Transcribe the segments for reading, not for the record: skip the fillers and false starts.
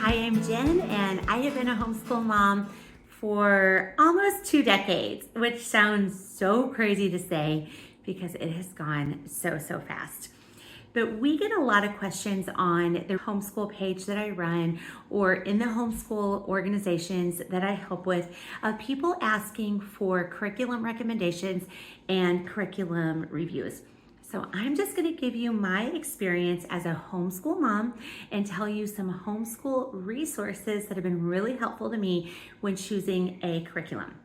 Hi, I'm Jen, and I have been a homeschool mom for almost 2 decades, which sounds so crazy to say because it has gone so fast. But we get a lot of questions on the homeschool page that I run or in the homeschool organizations that I help with, people asking for curriculum recommendations and curriculum reviews. So I'm just going to give you my experience as a homeschool mom and tell you some homeschool resources that have been really helpful to me when choosing a curriculum.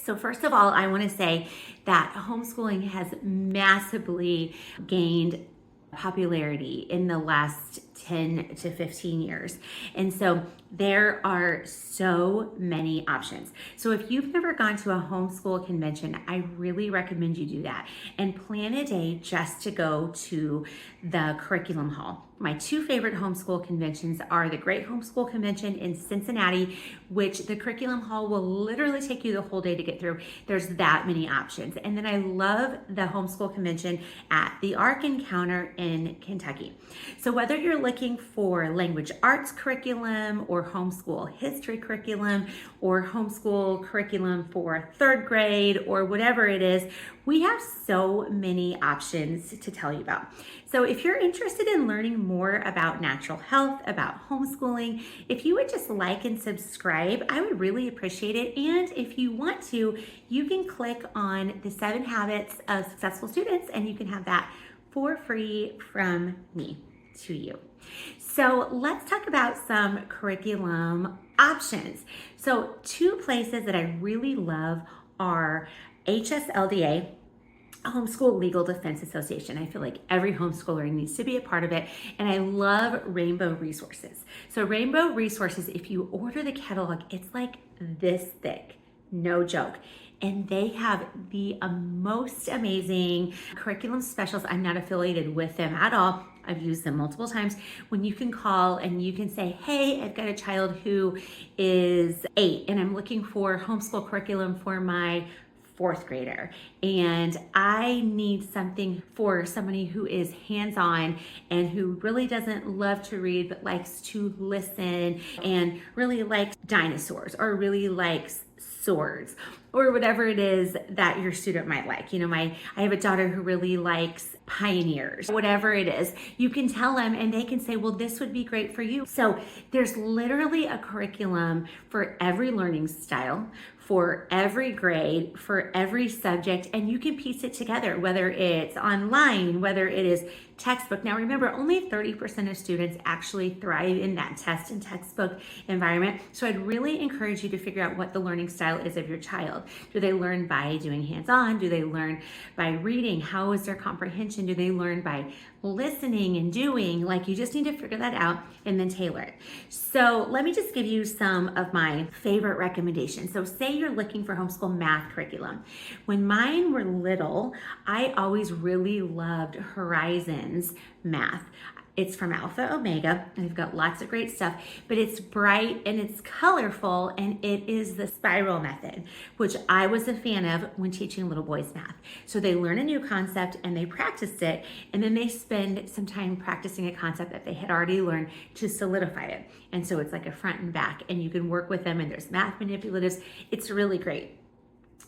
So first of all, I want to say that homeschooling has massively gained popularity in the last 10 to 15 years. And so there are so many options. So if you've never gone to a homeschool convention, I really recommend you do that and plan a day just to go to the curriculum hall. My two favorite homeschool conventions are the Great Homeschool Convention in Cincinnati, which the curriculum hall will literally take you the whole day to get through. There's that many options. And then I love the homeschool convention at the Ark Encounter in Kentucky. So whether you're looking for language arts curriculum or homeschool history curriculum or homeschool curriculum for third grade or whatever it is, we have so many options to tell you about. So if you're interested in learning more about natural health, about homeschooling, if you would just like and subscribe, I would really appreciate it. And if you want to, you can click on the 7 Habits of Successful Students and you can have that for free from me to you. So let's talk about some curriculum options. So 2 places that I really love are HSLDA, Homeschool Legal Defense Association. I feel like every homeschooler needs to be a part of it. And I love Rainbow Resources. So Rainbow Resources, if you order the catalog, it's like this thick, no joke. And they have the most amazing curriculum specials. I'm not affiliated with them at all. I've used them multiple times when you can call and you can say, hey, I've got a child who is 8 and I'm looking for homeschool curriculum for my 4th grader. And I need something for somebody who is hands-on and who really doesn't love to read, but likes to listen and really likes dinosaurs or really likes swords or whatever it is that your student might like. You know, I have a daughter who really likes pioneers, whatever it is, you can tell them and they can say, well, this would be great for you. So there's literally a curriculum for every learning style, for every grade, for every subject, and you can piece it together, whether it's online, whether it is textbook. Now remember, only 30% of students actually thrive in that test and textbook environment. So I'd really encourage you to figure out what the learning style is of your child. Do they learn by doing hands-on? Do they learn by reading? How is their comprehension? Do they learn by listening and doing? Like, you just need to figure that out and then tailor it. So let me just give you some of my favorite recommendations. So say you're looking for homeschool math curriculum. When mine were little, I always really loved Horizons Math. It's from Alpha Omega, and they've got lots of great stuff, but it's bright and it's colorful, and it is the spiral method, which I was a fan of when teaching little boys math. So they learn a new concept and they practice it, and then they spend some time practicing a concept that they had already learned to solidify it. And so it's like a front and back, and you can work with them, and there's math manipulatives. It's really great.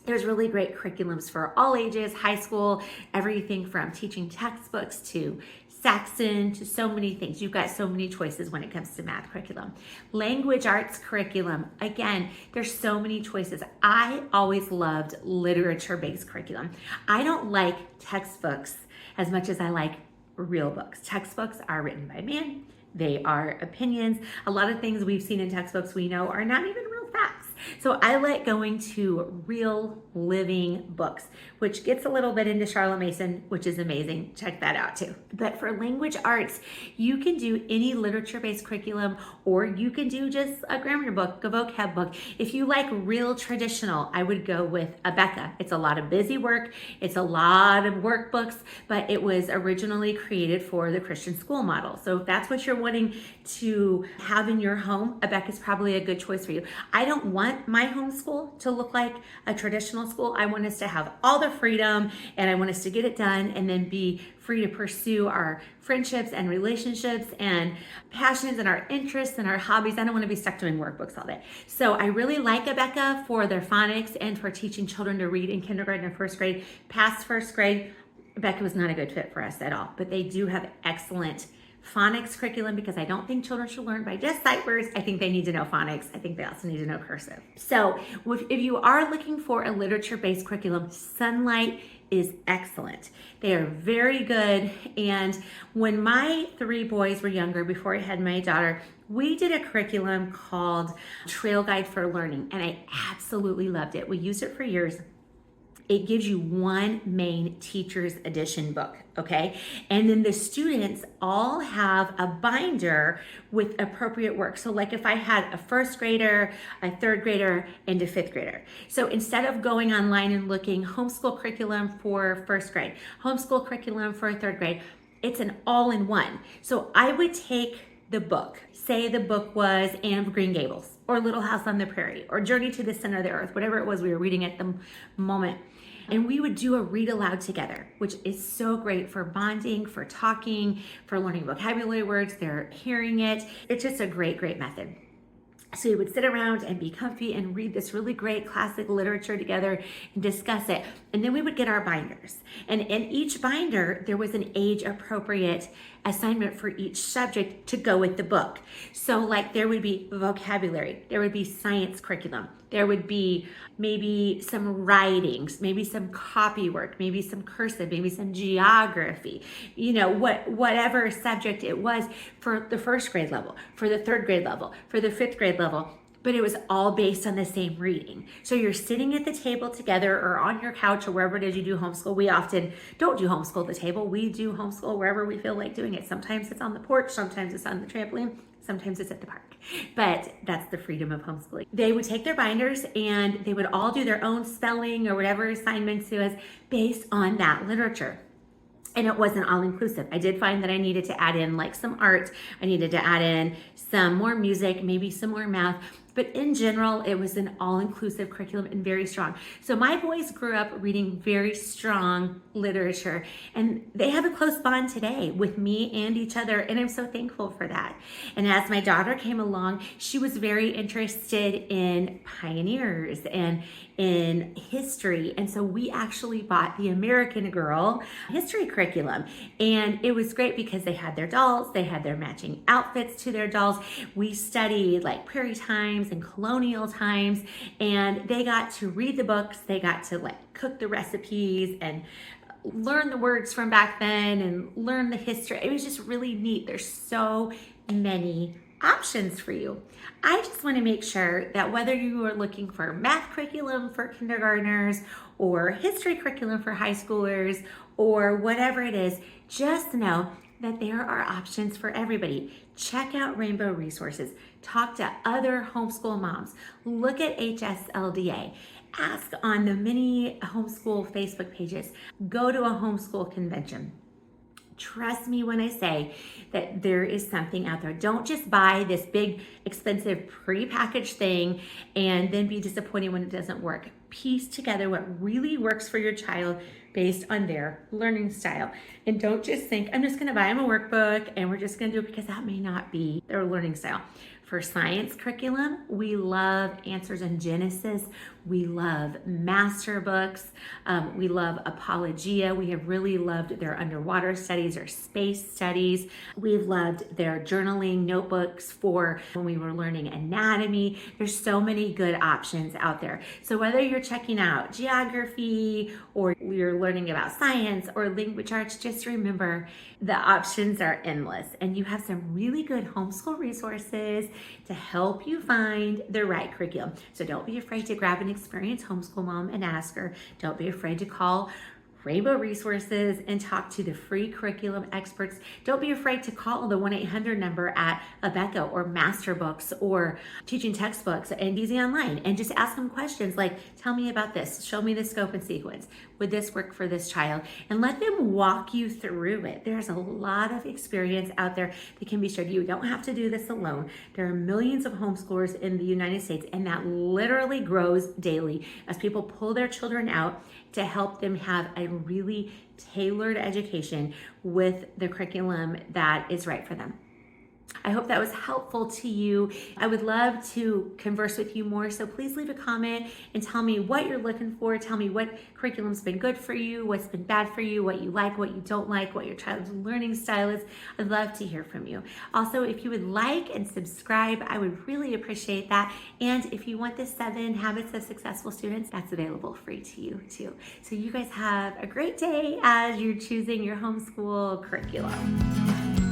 There's really great curriculums for all ages, high school, everything from teaching textbooks to Saxon to so many things. You've got so many choices when it comes to math curriculum. Language arts curriculum, again, there's so many choices. I always loved literature-based curriculum. I don't like textbooks as much as I like real books. Textbooks are written by man. They are opinions. A lot of things we've seen in textbooks we know are not even real facts. So I like going to real living books, which gets a little bit into Charlotte Mason, which is amazing. Check that out too. But for language arts, you can do any literature-based curriculum, or you can do just a grammar book, a vocab book. If you like real traditional, I would go with Abeka. It's a lot of busy work. It's a lot of workbooks, but it was originally created for the Christian school model. So if that's what you're wanting to have in your home, Abeka is probably a good choice for you. I don't want want my homeschool to look like a traditional school. I want us to have all the freedom, and I want us to get it done and then be free to pursue our friendships and relationships and passions and our interests and our hobbies. I don't want to be stuck doing workbooks all day. So I really like Abeka for their phonics and for teaching children to read in kindergarten and first grade. Past first grade, Abeka was not a good fit for us at all, but they do have excellent phonics curriculum, because I don't think children should learn by just sight words. I think they need to know phonics. I think they also need to know cursive. So if you are looking for a literature-based curriculum, Sunlight is excellent. They are very good. And when my 3 boys were younger, before I had my daughter, we did a curriculum called Trail Guide for Learning, and I absolutely loved it. We used it for years. It gives you one main teacher's edition book, okay? And then the students all have a binder with appropriate work. So like if I had a first grader, a third grader, and a fifth grader. So instead of going online and looking homeschool curriculum for first grade, homeschool curriculum for third grade, it's an all-in-one. So I would take the book, say the book was Anne of Green Gables, or Little House on the Prairie, or Journey to the Center of the Earth, whatever it was we were reading at the moment. And we would do a read aloud together, which is so great for bonding, for talking, for learning vocabulary words. They're hearing it. It's just a great, great method. So you would sit around and be comfy and read this really great classic literature together and discuss it. And then we would get our binders. And in each binder, there was an age appropriate assignment for each subject to go with the book. So like there would be vocabulary, there would be science curriculum, there would be maybe some writings, maybe some copy work, maybe some cursive, maybe some geography, whatever subject it was for the first grade level, for the third grade level, for the fifth grade level. But it was all based on the same reading. So you're sitting at the table together or on your couch or wherever it is you do homeschool. We often don't do homeschool at the table. We do homeschool wherever we feel like doing it. Sometimes it's on the porch, sometimes it's on the trampoline, sometimes it's at the park. But that's the freedom of homeschooling. They would take their binders and they would all do their own spelling or whatever assignments it was based on that literature. And it wasn't all inclusive. I did find that I needed to add in like some art. I needed to add in some more music, maybe some more math. But in general, it was an all-inclusive curriculum and very strong. So my boys grew up reading very strong literature, and they have a close bond today with me and each other, and I'm so thankful for that. And as my daughter came along, she was very interested in pioneers and in history. And so we actually bought the American Girl history curriculum. And it was great because they had their dolls, they had their matching outfits to their dolls. We studied like prairie times and colonial times, and they got to read the books, they got to like cook the recipes and learn the words from back then and learn the history. It was just really neat. There's so many options for you. I just want to make sure that whether you are looking for math curriculum for kindergartners or history curriculum for high schoolers or whatever it is, just know that there are options for everybody. Check out Rainbow Resources. Talk to other homeschool moms. Look at HSLDA. Ask on the many homeschool Facebook pages. Go to a homeschool convention. Trust me when I say that there is something out there. Don't just buy this big, expensive, pre-packaged thing and then be disappointed when it doesn't work. Piece together what really works for your child based on their learning style. And don't just think, I'm just gonna buy them a workbook and we're just gonna do it, because that may not be their learning style. For science curriculum, we love Answers in Genesis. We love master books. We love Apologia. We have really loved their underwater studies, their space studies. We've loved their journaling notebooks for when we were learning anatomy. There's so many good options out there. So whether you're checking out geography or you're learning about science or language arts, just remember the options are endless, and you have some really good homeschool resources to help you find the right curriculum. So don't be afraid to grab an experienced homeschool mom and ask her. Don't be afraid to call Rainbow Resources and talk to the free curriculum experts. Don't be afraid to call the 1-800 number at Abeka or Master Books or Teaching Textbooks and Easy Online and just ask them questions like, tell me about this, show me the scope and sequence. would this work for this child? And let them walk you through it. There's a lot of experience out there that can be shared. You don't have to do this alone. There are millions of homeschoolers in the United States, and that literally grows daily as people pull their children out to help them have a really tailored education with the curriculum that is right for them. I hope that was helpful to you. I would love to converse with you more, so please leave a comment and tell me what you're looking for. Tell me what curriculum's been good for you, what's been bad for you, what you like, what you don't like, what your child's learning style is. I'd love to hear from you. Also, if you would like and subscribe, I would really appreciate that. And if you want the 7 Habits of Successful Students, that's available free to you too. So you guys have a great day as you're choosing your homeschool curriculum.